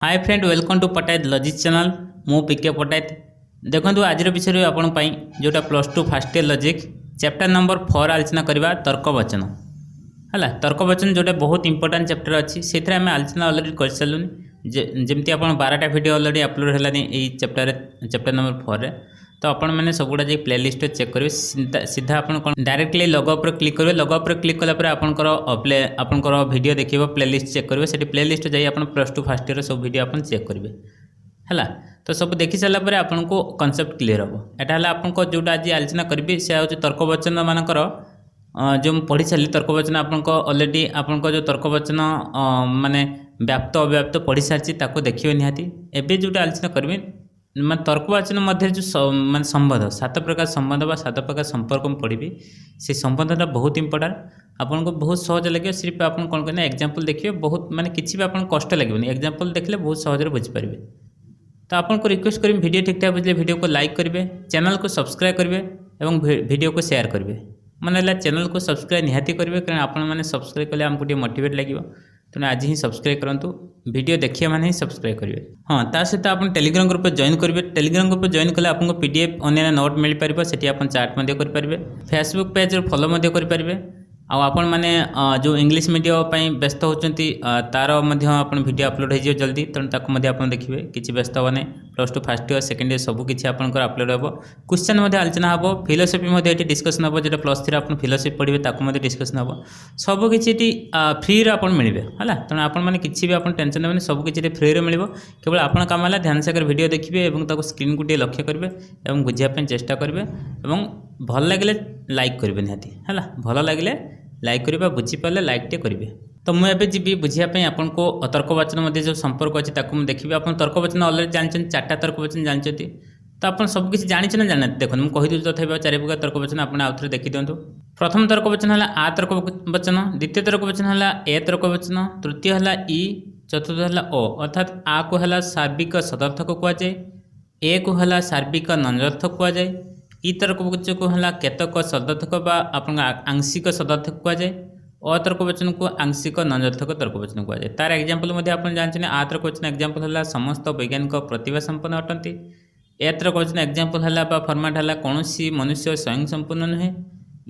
Hi friend welcome to Pattayat logic channel मु P K Pattayat देखो आज विषय आपण जोटा +2 first year logic chapter number 4 आलोचना करवा तर्कवचन है तर्कवचन जोटा बहुत इंपोर्टेंट चैप्टर अच्छी से आलोचना अलरेडी कर सारूनी जमती आप 12टा वीडियो अलरेडी अपलोड है चैप्टर नंबर 4 रे तो आपण मैंने सबुटा जो प्लेलिस्ट चेक करेंगे सीधा आप डायरेक्टली लोगो पर क्लिक करेंगे लोगो पर क्लिक कलापर आपंकर वीडियो देखिए प्लेलिस्ट चेक करेंगे से प्लेलिस्ट जाइए +2 फर्स्ट ईयर सब वीडियो आप चेक करेंगे है तो सब देखी सारापर आपको कॉन्सेप्ट क्लीयर हम यहाँ आपको जोटा आज आलोचना करी से हूँ तर्कवचन मानकर जो पढ़ी सारी तर्कवचन आपको अलरेडी आपको जो तर्कवचन माने व्याप्त अव्याप्त पढ़ी सारी देखिए निहाती एवं जोटा आलोचना करी मैं तर्कवचन मध्य जो मैं संबंध 7 प्रकार संबंध बा 7 प्रकार संपर्क में पढ़ी से संबंधटा बहुत इंपोर्टेंट आपको बहुत सहज लगे सिर्फ आप कौन कहना एग्जांपल देखिए बहुत माने किसी भी आपको कष्ट लगे एग्जांपल देखले बहुत सहज बुझीपारे तो आपको रिक्वेस्ट करें वीडियो ठीक ठाक बुझे वीडियो को लाइक करेंगे चैनल को सब्सक्राइब करेंगे और वीडियो को शेयर करेंगे माने चैनल को सब्सक्राइब निहाती करेंगे कारण आपण मैंने सब्सक्राइब कले आमको मोटिवेट लगे तेणु आज ही सब्सक्राइब करूँ वीडियो देखिए मैंने ही सब्सक्राइब करेंगे हाँ ता सहित आप टेलीग्राम ग्रुप जॉइन करेंगे टेलीग्राम ग्रुप जॉइन कले आपको पीडीएफ अन्य नोट मिल पार से आप चाट करेंगे फेसबुक पेज फॉलो करेंगे आपण मैंने जो इंग्लिश मीडियम व्यस्त होती तार वीडियो अपलोड हो जल्दी तेणु आप देखिए किसी व्यस्त होने +2 फर्स्ट ईयर सेकेंड ईयर सबकि आपंकर अपलोड हम क्वेश्चन आलोचना हम फिलोसफी ये डिस्कसन हम जो +3 आप फिलोसफी पढ़े ताकू डिस्कसन हम सबकि फ्री आप मिले है तेणु आपने किसी भी आप टेंशन ने सबकि फ्री मिले केवल आप कम है ध्यान सहित वीडियो देखिए और स्क्रीन को लक्ष्य करेंगे और बुझापी चेष्टा करेंगे और भल लगे लाइक करेंगे निहाती है भल लगे लाइक करेंगे बुझीपारे लाइक टे करेंगे तो मुझे जी बुझापी आपको तर्कवचन जो संपर्क अच्छी देखिए आप तर्कवचन अलरेडी जानते 4टा तर्कवचन जानते तो आप सबकि जानते ना जाना देखो मुझे कहीदी तथापि 4 प्रकार तर्कवचन आप आउ थे देखी दिंतु प्रथम तर्कवचन है आ तर्कवचन द्वितीय तर्कवचन है ए तर्कवचन तृतीय है ई चतुर्थ है ओ अर्थात आ को है सार्विक सदर्थक कहुए ए को है सार्विक नंजर्थक कहुए ई तर्कवचन को है केतक सदर्थक आंशिक सदर्थक कहुए अतर्कवचन को आंशिक नंजर्थक तर्कवचन कहुए तार एग्जांपल आप जानते आ तर्कवचन एग्जांपल है समस्त वैज्ञानिक प्रतिभा संपन्न अटंती ए तर्कवचन एग्जांपल है फॉर्मेट है कौन मनुष्य स्वयं संपूर्ण नुहे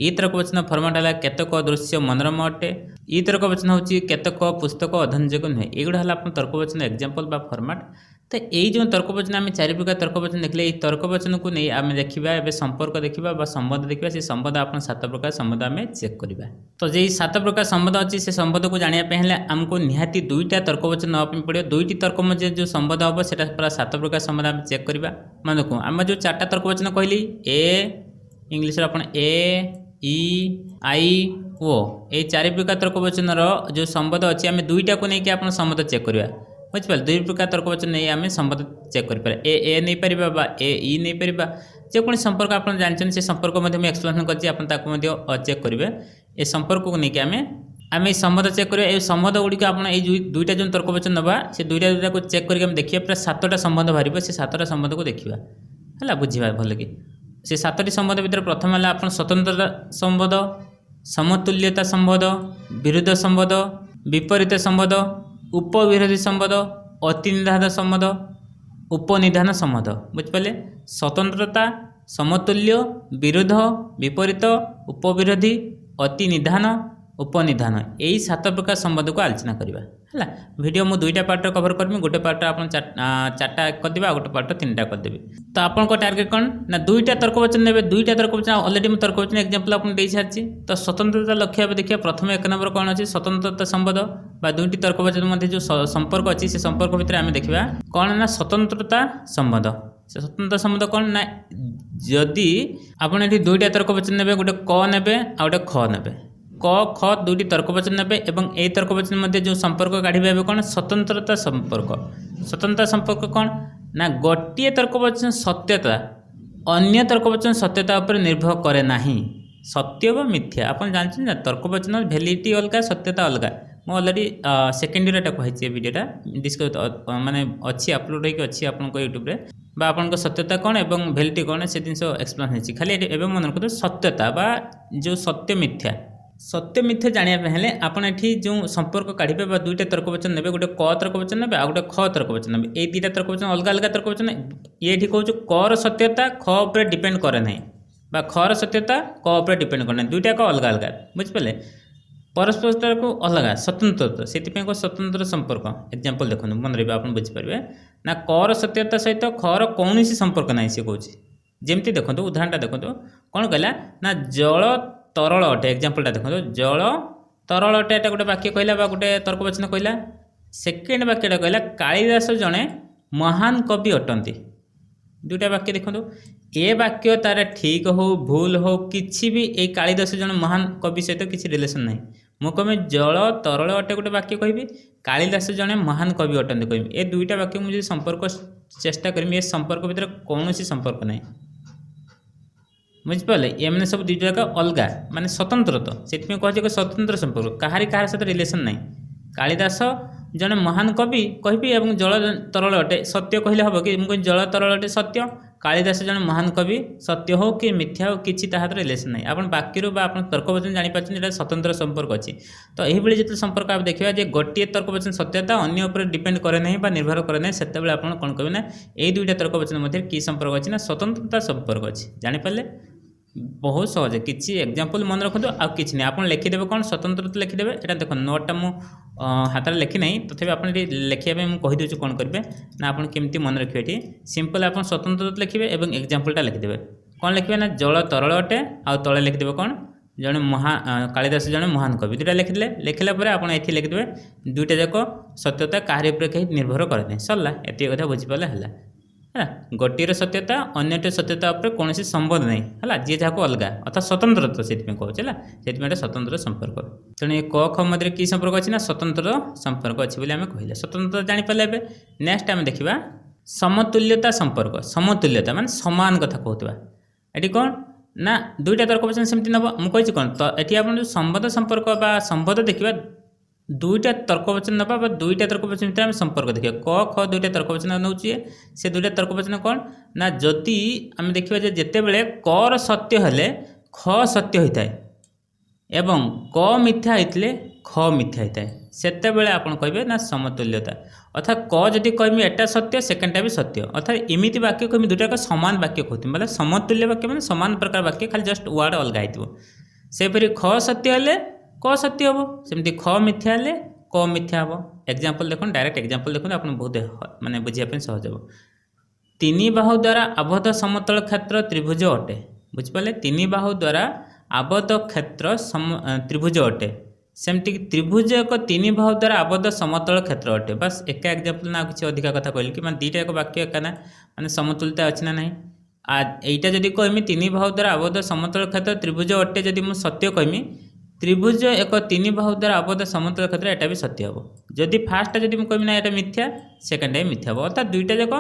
ई तर्कवचन फॉर्मेट है केतक दृश्य मनोरम अटे ई तर्कवचन हूँ केतक पुस्तक अध्ययनयोग्य नुहे युवा है तर्कवचन एग्जांपल बा फॉर्मेट तो यही जो तर्कवचन आम 4 प्रकार तर्कवचन देखले ये तर्कवचन को नहीं आम देखा ए संपर्क देखा संबंध देखा से संबंध आप 7 प्रकार संबंध आम चेक करवा तो जो 7 प्रकार संबंध अच्छी से संबंध को जानापी आमको निहाती 2टा तर्कवचन नापी पड़ो 2टी तर्क मध्य जो संबंध हम से पूरा 7 प्रकार संबंध आम चेक करवा मैं देखो आम जो 4टा तर्कवचन कहली ए इंग्लीश आप ए ई आई ओ ये 4 प्रकार तर्कवचन जो संबंध अच्छी आम 2टा को लेकिन आप संबंध चेक करवा बुझिपारे 2 प्रकार तर्कवचन नहीं आम संबंध चेक करें ए नहीं पार ए ई नहीं पार जेको संपर्क आप जानते से संपर्क एक्सप्लेनेशन कर चेक करेंगे ये संपर्क को लेकिन आम ये संबंध चेक करें ये संबंध गुड़िक आप 2टा जो तर्कवचन नवा से 2टा को चेक करके देखिए पूरा 7टा संबंध बाहर से 7टा संबंध को देखा है बुझा भल कि से 7टी संबंध भितर प्रथम है आप स्वतंत्रता संबंध समतुल्यता संबंध विरुद्ध संबंध विपरीत संबंध उपविरोधी संबंध अतिनिधान संबंध उपनिधान संबंध बुझिपारे स्वतंत्रता समतुल्य विरोध विपरीत उपविरोधी अतिनिधान उपनिधान यही 7 प्रकार संबंध को आलोचना करवा है वीडियो मुझे 2टा पार्ट कवर करमी गोटे पार्ट आप 4टा करदे आ गोटे पार्ट 3टा करदेवी तो आपको टार्गेट कौन ना 2टा तर्कवचन ने 2टा तर्कवचन अलरेडी तर्कवचन एग्जांपल आपको दे सारी तो स्वतंत्रता लक्ष्य देखिए प्रथम 1 नंबर कौन अच्छी स्वतंत्रता संबंध बा 2टी तर्कवचन मध्य जो संपर्क अच्छी से संपर्क भितर आम देखा कौन ना स्वतंत्रता संबंध से स्वतंत्रता संबंध कौन ना जदि आपड़ ये 2टा तर्कवचन ने गोटे क ने आ गोटे ख ने क ख 2टी तर्कवचन ने ए तर्कवचन मध्य जो संपर्क काढ़े कौन स्वतंत्रता संपर्क कौन ना गोटे तर्कवचन सत्यता अन्य तर्कवचन सत्यता उपर निर्भर करे नहीं सत्य व मिथ्या आप जानते ना तर्कवचन वैलिडिटी अलग सत्यता अलग मुझे अलरेडी सेकेंड ईयर कही वीडियोटा डिस्कस माने अच्छी अपलोड होगी अच्छी आपको यूट्यूब बा आपन सत्यता कौन एवं वैलिडिटी कौन से जिन एक्सप्लेन होती खाली एवं मन रखते सत्यता बा जो सत्य मिथ्या सत्य मिथ्या जानिया हेले आपण एठी जो संपर्क काढिबे बा दुईटा तर्कवचन नेबे गोटे क तर्कवचन नेबे आ गोटे ख तर्कवचन नेबे ए दुईटा तर्कवचन अलग अलग तर्कवचन ये एठी कहूछु क र सत्यता ख ऊपर डिपेंड करे नै बा ख र सत्यता क ऊपर डिपेंड करे नै दुईटा को अलग अलग बुझ पले परस्पर को अलग स्वतंत्र से को स्वतंत्र संपर्क एग्जांपल देखो मन रही आप बुझीपारे ना कर सत्यता सहित खर कौन संपर्क ना सी कौन जमती देखो उदाहरणटा देखो कौन कहला ना जल तरल अटे एग्जांपलटा देखो जल तरल अटे एटा गोटे वाक्य कहला गोटे तर्कवचन कहला सेकेंड वाक्यटा कहला कालिदास जड़े महान कवि अटंती दुईटा वाक्य देखो ए वाक्य तार ठीक हो भूल हो किसी भी ए कालिदास जन महान कवि सहित किसी रिलेशन ना मु कह जल तरल अटे गोटे वाक्य कहि कालिदास जन महान कवि अटंती कह ए दुईटा वाक्य मुझे संपर्क चेष्टा करी ए संपर्क भितर कौन संपर्क ना बुझिपारे ये मैंने सब दुईटा जाक अलग माने स्वतंत्र तो से कह स्वतंत्र संपर्क कहारी कहार सहित रिलेशन ना कालिदास जन महान कवि कहि एवं जल तरल अटे सत्य कहले हम कि मुझे जल तरल अटे सत्य कालिदास जन महान कवि सत्य हो कि मिथ्या हो किसी ताहार रिलेशन नहीं आप वाक्य आप तर्कवचन जापर स्वतंत्र संपर्क अच्छी तो यही जो संपर्क आप देखा जे गोटे तर्कवचन सत्यता अन्य उपर डिपेंड करे नहीं निर्भर करे नहीं से आप कौन कहे ना ये दुईटा तर्कवचन मध्य कि संपर्क अच्छी ना स्वतंत्रता संपर्क अच्छी जापारे बहुत सहज किसी एग्जांपल मन रखु आ कि नहीं आप लिखिदेवे कौन स्वतंत्रता लिखिदेवे यहाँ देख नोटा मु हाथ में लिखी ना तथापि आप लिखापी मुझे कहीदे कौन करेंगे ना आप केमती मन रखिए ये सिंपल आप स्वतंत्रता लिखिए और एग्जांपलटा लिखिदेवे कौन लिखिए ना जल तरल अटे आ तले लिखिदेवे कौन जड़े कालिदास जड़े महान कवि दुटा लिखिदे लिखला आप लिखिदेवे दुईटा जाक सत्यता कहार उपर कहीं निर्भर करे सरला एत कथा बुझीपारे है है गोटे सत्यता अन्य सत्यता उपर कौन संबंध नहीं है जी जहाँ को अलग अर्थात स्वतंत्र तो से कहूँ से स्वतंत्र संपर्क तेणु ये क ख मध्य कि संपर्क अच्छी ना स्वतंत्र संपर्क अच्छी बोली आम कहले स्वतंत्र जापारे ए नेक्स्ट आम देखा समतुल्यता संपर्क समतुल्यता मान सामान कथा कहूँ ये कौन ना दुईटा तर्कवचन सेमती नब मुझे कौन तो ये आप जो संबंध संपर्क बा संबंध देखा दुईटा तर्कवचन नवा दुईटा तर्कवचन भितर आम संपर्क देखिए क ख दुईटा तर्कवचन नौचे से दुईटा तर्कवचन कौन ना जदि आम देखा जिते बड़े कर सत्य हेले ख सत्य होता है एवं क मिथ्या होते ख मिथ्या होता है सेते बेले आपन कहे ना समतुल्यता अर्थात क जदि कहमी एटा सत्य सेकेंडटा भी सत्य अर्थात एमती वाक्य कहमी दुईटा सामान वाक्य कहते मतलब समतुल्य वाक्य मैंने सामान प्रकार वाक्य खाली जस्ट वर्ड अलग होपरी ख सत्य हेले क सत्य हम सेमती ख मिथ्या हेले क मिथ्या हम एग्जांपल देखो डायरेक्ट एग्जांपल देखो आप बहुत माने बुझापी सहज हम तीन बाहु द्वारा आबद्ध समतल क्षेत्र त्रिभुज अटे बुझिपारे तीन बाहु द्वारा आबद्ध क्षेत्र त्रिभुज अटे सेमती त्रिभुज एक तीन बाहु द्वारा आबद्ध समतल क्षेत्र अटे बस एक एग्जांपल ना किसी अधिका कथा कहली कि दुईटा एक वाक्य एका ना माने समतुल्यता अच्छी ना नहीं एटा जदि कहमी तीन बाहु द्वारा आबद्ध समतल क्षेत्र त्रिभुज अटे जदि मुझे सत्य कहमी त्रिभुज एक तीन बाहु द्वारा आबद्ध समतल क्षेत्र एटा भी सत्य हम जदि फास्ट जदि मुझे कहमी ना एटा मिथ्या सेकेंड भी मिथ्या हम अर्थात दुईटा जाक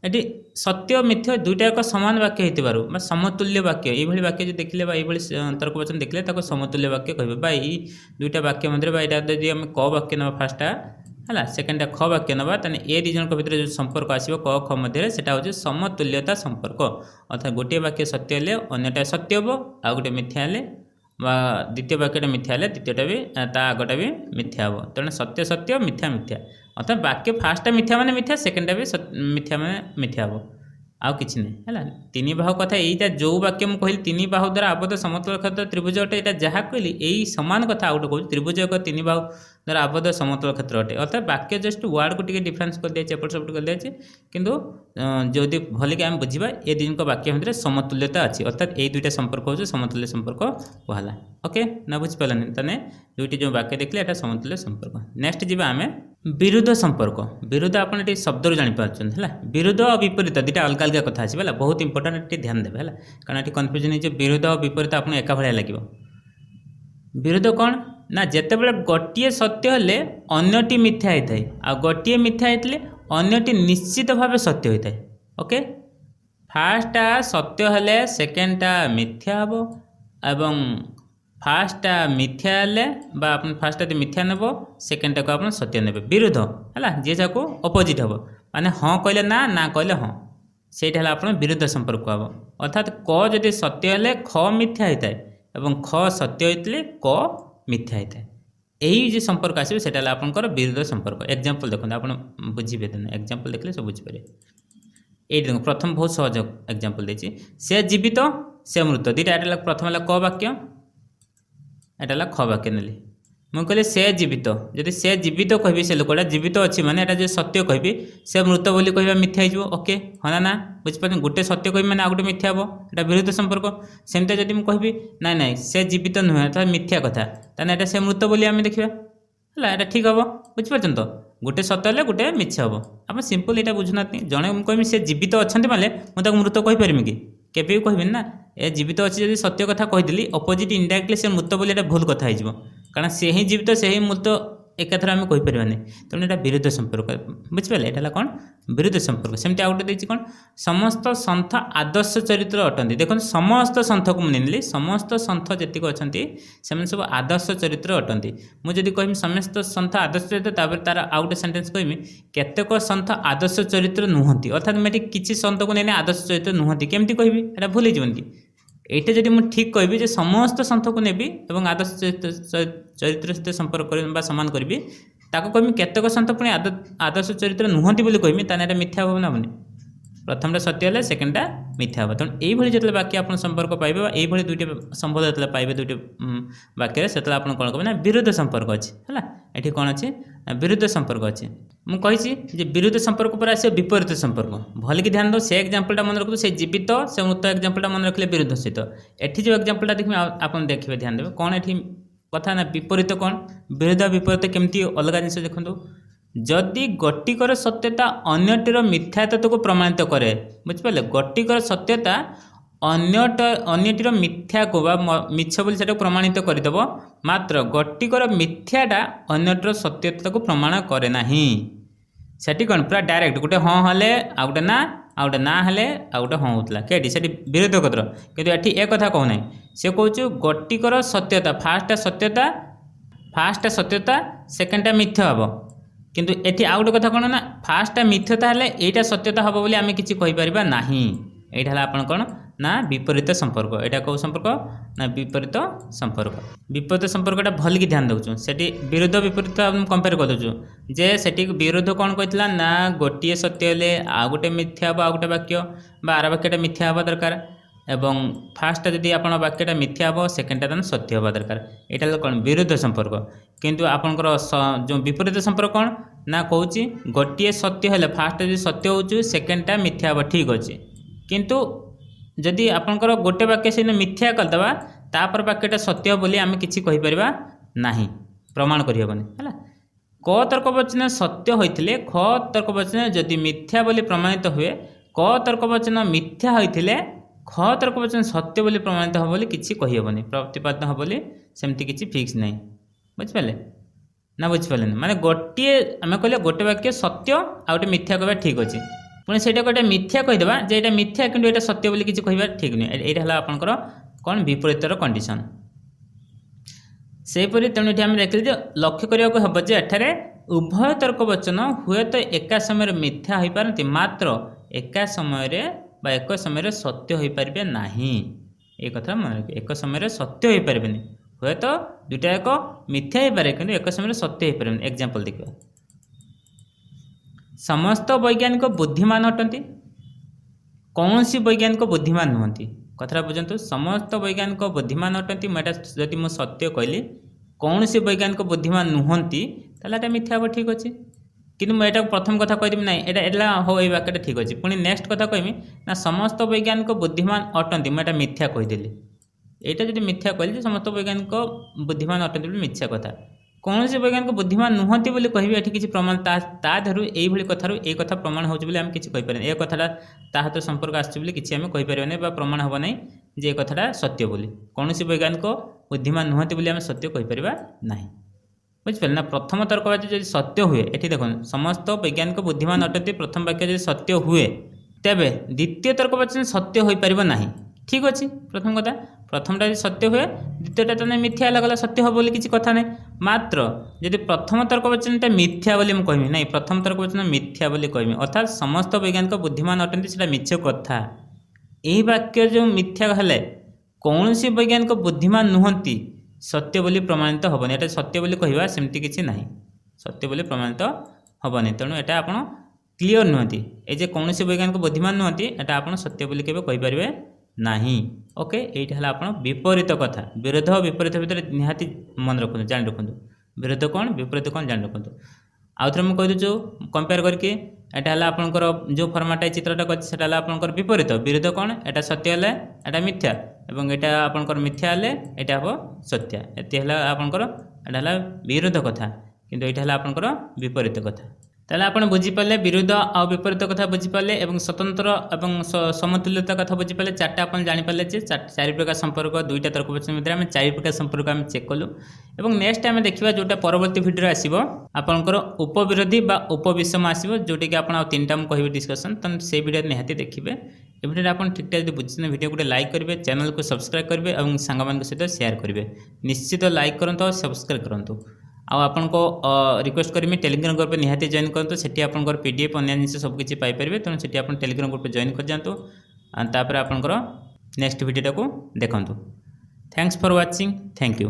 ये सत्य मिथ्या दुईटा एक सामान वाक्य हो समतुल्य वाक्य ये वाक्य जो देखिले ये तर्कवचन देखिले समतुल्य वाक्य कहे ये दुईटा वाक्य मध्य यदि आम क वाक्य ना फास्टा है सेकेंडा ख वाक्य ना तेना ए दुई जन भर जो संपर्क आसो क ख मध्य से हूँ समतुल्यता संपर्क अर्थात गोटे वाक्य सत्य हेले अन्यटा सत्य हम आ गोटे मिथ्या हेले द्वितीय वाक्यटा मिथ्या हेले तृतीयटा भी आगटा भी मिथ्या हम तेणु सत्य सत्य मिथ्या मिथ्या अर्थात वाक्य फास्टा मिथ्या माने मिथ्या सेकेंडा भी मिथ्या माने मिथ्या हम आउ किसी नहीं है तीन बाहु कथा यहीटा जो वाक्य मुझे कहली तीन बाहु द्वारा आबद्ध समतल क्षेत्र त्रिभुज अटे यहाँ जहाँ कहली यही सामान कथा आउट कहूँ त्रिभुज एक तीन बाहु द्वारा आबद्ध समतल क्षेत्र अटे अर्थात वाक्य जस्ट वर्ड को टी डिफरेन्स कर दिया एपट सेपट कर दिया किंतु जदि भलिक आम बुझा ये दिन वाक्य मध्य समतुल्यता अच्छी अर्थात ये दुईटा संपर्क हो समतुल्य संपर्क कहला ओके ना बुझिपारानी तेने दुईटी जो वाक्य देखले यहाँ समतुल्य संपर्क नेक्स्ट जी आम विरुद्ध संपर्क विरुद्ध आपन ये शब्द जापर है विरुद्ध और विपरीत दुटा अलग अलग कथा आसला बहुत इंपोर्टेंट ये ध्यान देवे है कारण ये कन्फ्यूजन है विरुद्ध और विपरीत आपन एका भाया लगे विरुद्ध कौन ना जिते बड़े गोटे सत्य हेले अन्यटी मिथ्या होता है आ गोटे मिथ्या होते अन्यटी निश्चित भाव सत्य होता है ओके फास्टा सत्य हेले सेकेंडटा मिथ्या हम एवं फास्टा मिथ्या हेले फास्ट यदि मिथ्या नेब सेकेंडटा को आप सत्य ने विरुद्ध है जी जहाँ अपोजिट हम माने हाँ कहले ना कहले हाँ से आप विरुद्ध संपर्क हम अर्थात क जदि सत्य हेले ख मिथ्या होता है एवं ख सत्य होते क मिथ्या होता है यही जो संपर्क आसो से आपंकर विरोध संपर्क एग्जांपल देखते आप बुझे एग्जांपल देखले सब बुझीपारे ये देख प्रथम बहुत सहज एग्जांपल देछि से जीवित से मृत दुईटा एटा प्रथम है क वाक्य एटा ख वाक्य नेली मुझे कहले से जीवित जदि से जीवित कहि से लोकटा जीवित अच्छी माने एटा जो सत्य कहि से मृत बोली कहवा मिथ्या हो ओके हाँ ना बुझिपारे गोटे सत्य कहि माने आ गोटे मिथ्या हम एटा विरुद्ध संपर्क सेमते जदि मुझे कहबी ना ना से जीवित नुहे तो मिथ्या कथा ताने एटा से मृत बोली आम देखा है एटा ठीक हम बुझिपार तो गोटे सत्य हेल्ले गोटे मिथ्या हम आप सिंपल यहाँ बुझुना जड़े मुझे कहमी से जीवित अच्छा माने मुझे मृत कहीपरि कि केवे भी कहबी ना ए जीवित अच्छी जब सत्य कथा कहीदेली अपोजिट इनडायरेक्टली से मृत बोली एटा भूल कथा हो कारण से ही जीवित से ही मृत एकाथर आम कहीपर तेणु यहाँ विरुद्ध संपर्क बुझिपारे यहाँ कौन विरुद्ध संपर्क सेमती आउ गोटे कौन समस्त सन्थ आदर्श चरित्र अटंती देखो समस्त सन्थ को मुझे समस्त सन्थ जी अच्छा से सब आदर्श चरित्र अटंती मुझे कहमी समस्त सन्थ आदर्श चरित्र तार आउ गोटे सेन्टेन्स कहमी केतेक सन्थ आदर्श चरित्र नुहति अर्थात मुझे किसी सन्थ को नहीं आदर्श चरित्र नुहति केमती कहबी एटा भूल जीवन कि एटा जब मुझे ठीक कहबी जे समस्त सन्थ को नेबी एवं आदर्श चरित्र सहित संपर्क कर सामान करी ताको कहमी केतेक सन्थ पुणी आदर्श चरित्र नुहति बोली कहमी ताने मिथ्या हम ना बुनी प्रथमटा सत्य हेल्ले सेकेंडटा मिथ्या हम तेणु यही जो वाक्य आप संपर्क पाइबे यही दुईटे संबोध जो पाइबे दुईटे वाक्य से आप कौन कहे ना विरुद्ध संपर्क अच्छी है ये कौन अच्छे विरुद्ध संपर्क अच्छे मुझे विरुद्ध संपर्क पर आस विपरीत संपर्क भल कि ध्यान दो से एग्जाम्पलटा मन रखु से जीवित से मृत एग्जाम्पलटा मन रखिले विरुद्ध सहित एठी जो एग्जाम्पलटा देखिए आप देखिए ध्यान देवे कौन एठी कथा ना विपरीत कौन विरुद्ध विपरीत केमती अलग जिन देखो जदि गटिकर सत्यता अन्यटीर मिथ्यात्व को प्रमाणित करे बुझिपारे गटिकर सत्यता अन्यटीर मिथ्या को मिछ बोली से प्रमाणित करदेव मात्र गटिकर मिथ्याटा अन्यटीर सत्यता को प्रमाण करे नाही सेठी कौन पूरा डायरेक्ट गोटे हाँ हेले आ गोटे ना आ गोटे ना हेले आ गोटे हाँ होता कहीं से विरोध कतर किंतु एठी एक कथा कहूना से कहूँ गटिकर सत्यता फास्ट सत्यता सेकेंडटा मिथ्या हम किंतु एठी आउ गोटे कथा कौन ना फास्टा मिथ्यता हेले एटा सत्यता हम बोली आम किसी कहीपर ना यहाँ है आप कौन ना विपरीत संपर्क यहाँ कौ संपर्क ना विपरीत संपर्कटा भल कि ध्यान दूँ से विरोध विपरीत कंपेयर कर दूँ जे से विरोध कौन कहला ना गोटे सत्य हेल्ले आ गोटे मिथ्या हम आ गोटे वाक्य आर वाक्यटा मिथ्या हवा दरकार एवं फास्ट जदि आप वाक्यटा मिथ्या हम सेकेंडटा सत्य हवा दरकार यहाँ कौन विरुद्ध संपर्क किंतु आपंकर जो विपरीत संपर्क कौन ना कहूँ गोटे सत्य हेल्ले फास्ट जब सत्य हो सेकेंडटा मिथ्या हम ठीक अच्छे किंतु जदि आपंकर गोटे वाक्य से मिथ्या करदे तापर वाक्यटा सत्य बोली आम किसी कहीपर ना प्रमाण करहबनी है क तर्क वचन सत्य होते ख तर्क वचन जदि मिथ्या बोली प्रमाणित हुए क तर्क वचन मिथ्या होते ख तर्क वचन सत्य बोली प्रमाणित हम बोली किसी कहीहबनी प्रतिपादन हम बोली सेमती किसी फिक्स नहीं बुझिपारे ना बुझिपारे माने गोटे आम कहले गोटे वाक्य सत्य आ गोटे मिथ्या कहवा ठीक अच्छे पुणी से गोटे मिथ्या कहीदेवा जे ये मिथ्या कि यहाँ सत्य बोली किसी कह ठीक नुहे यहाँ है आपंकर कौन विपरीतर कंडीशन सेपरी तेणु ये देखिए लक्ष्य करने हम जे एठारे उभय तर्क वचन हुए तो एका समय मिथ्या हो पारती मात्र एका समय एक समय सत्य हो पारे ना ये कथा मन रखिए एक समय सत्य हो पारे हुए तो दुटा एक मिथ्या हो पारे कि एक समय सत्य हो पारे एग्जांपल देखिए समस्त वैज्ञानिक बुद्धिमान अटंती कौन सी वैज्ञानिक बुद्धिमान नुहति कथा बुझंतु समस्त वैज्ञानिक बुद्धिमान अटंती मैं जदि मुझे सत्य कहली कौन सी वैज्ञानिक बुद्धिमान नुहति ताला मिथ्या हम ठीक अच्छे किंतु मुझे प्रथम कथा कहदेवी ना एटा हो ये वाक्यटा ठीक अच्छे पुणी नेक्स्ट कथा कहमी ना समस्त वैज्ञानिक बुद्धिमान अटंती मुझे मिथ्या कहीदेली यहाँ जब मिथ्या कहली समस्त वैज्ञानिक बुद्धिमान अटंती मिथ्या कथा कौन से वैज्ञानिक बुद्धिमान नुहति बोली कहबी एठी किसी प्रमाण ताधरू यही कथार ये कथा प्रमाण हो किसी कहीपर ए कथाटा ताहत संपर्क आसमें किसी आम कहीपर प्रमाण हम ना जे कथाटा सत्य बोली कौन से वैज्ञानिक बुद्धिमान नुहति बोली आम सत्य कहीपर ना बुझिपारे ना प्रथम तर्कवाची जब सत्य हुए ये देख समस्त वैज्ञानिक बुद्धिमान अटंती प्रथम वाक्य जब सत्य हुए तेबे द्वितीय तर्कवाची सत्य हो पार ना ठीक अच्छे प्रथम कथा प्रथमटा सत्य हुए द्वितीयटा तो मिथ्या लगला सत्य हो बोली किसी कथा नहीं मात्र यदि प्रथम तर्कवचनटा मिथ्या बोली मुझे कहमी ना प्रथम तर्कवचन मिथ्या बोली कहमी अर्थात समस्त वैज्ञानिक बुद्धिमान अटंती से मिछ कथा यही वाक्य जो मिथ्या हेले कौन सी वैज्ञानिक बुद्धिमान नुहति सत्य बोली प्रमाणित हेनी एटा सत्य बोली कहवा सेमती किसी ना सत्य बोली प्रमाणित हेनी तेणु एटा आप क्लीयर नुहति ये कौन सी वैज्ञानिक बुद्धिमान नुहति एटा आप सत्य बोली केबे कहिपारिबे नाही ओके एटा हला आपण विपरीत कथा विरोध विपरीत भितर निहाती मन रखु जान रखु विरोध कौन विपरीत कौन जान रखु आउ थे मुझे कहीदे कंपेयर करके एटा हला आपनकर जो फॉर्मेट चित्रटा करछि सेटा हला आपनकर विपरीत विरोध कौन एटा सत्य हले एटा मिथ्या एवं एटा आपनकर मिथ्या हले एटा हबो सत्य एते हला आपनकर एटा हला विरोध कथा किंतु एटा हला आपनकर विपरीत कथा ताले आपण बुझी पाले विरोध आ विपरीत कथा बुझी पाले एवं स्वतंत्र एवं समतुल्यता कथा बुझी पाले चारटा आपण जानि पाले जे चारि प्रकार संपर्क दुईटा तर्क प्रश्न भितर हम चारि प्रकार संपर्क हम चेक कलु एवं नेक्स्ट टाइम देखिबा जोटा परवर्ती वीडियो आसीबो आपनकर उपविरोधी बा उपविषम आसीबो जोटी कि आपण आ तीनटा हम कहिबे डिस्कशन तन से वीडियो निहाती देखिबे ए वीडियो आपण ठीक ठाक जदि बुझिने वीडियो को लाइक करिवे चैनल को सब्सक्राइब करिवे एवं संगमान के सहित शेयर करिवे निश्चित लाइक करंतो और सब्सक्राइब करंतो आपन को रिक्वेस्ट करी टेलीग्राम ग्रुप पे निहाती जॉइन करते सेठी आपनकर पीडीएफ अन्य जिन सब किसी पाइपर तेणु सेठी आप टेलीग्राम ग्रुप पे जॉइन कर जातु तापर आपनकर नेक्स्ट वीडियो को देखंतु thanks for watching thank you.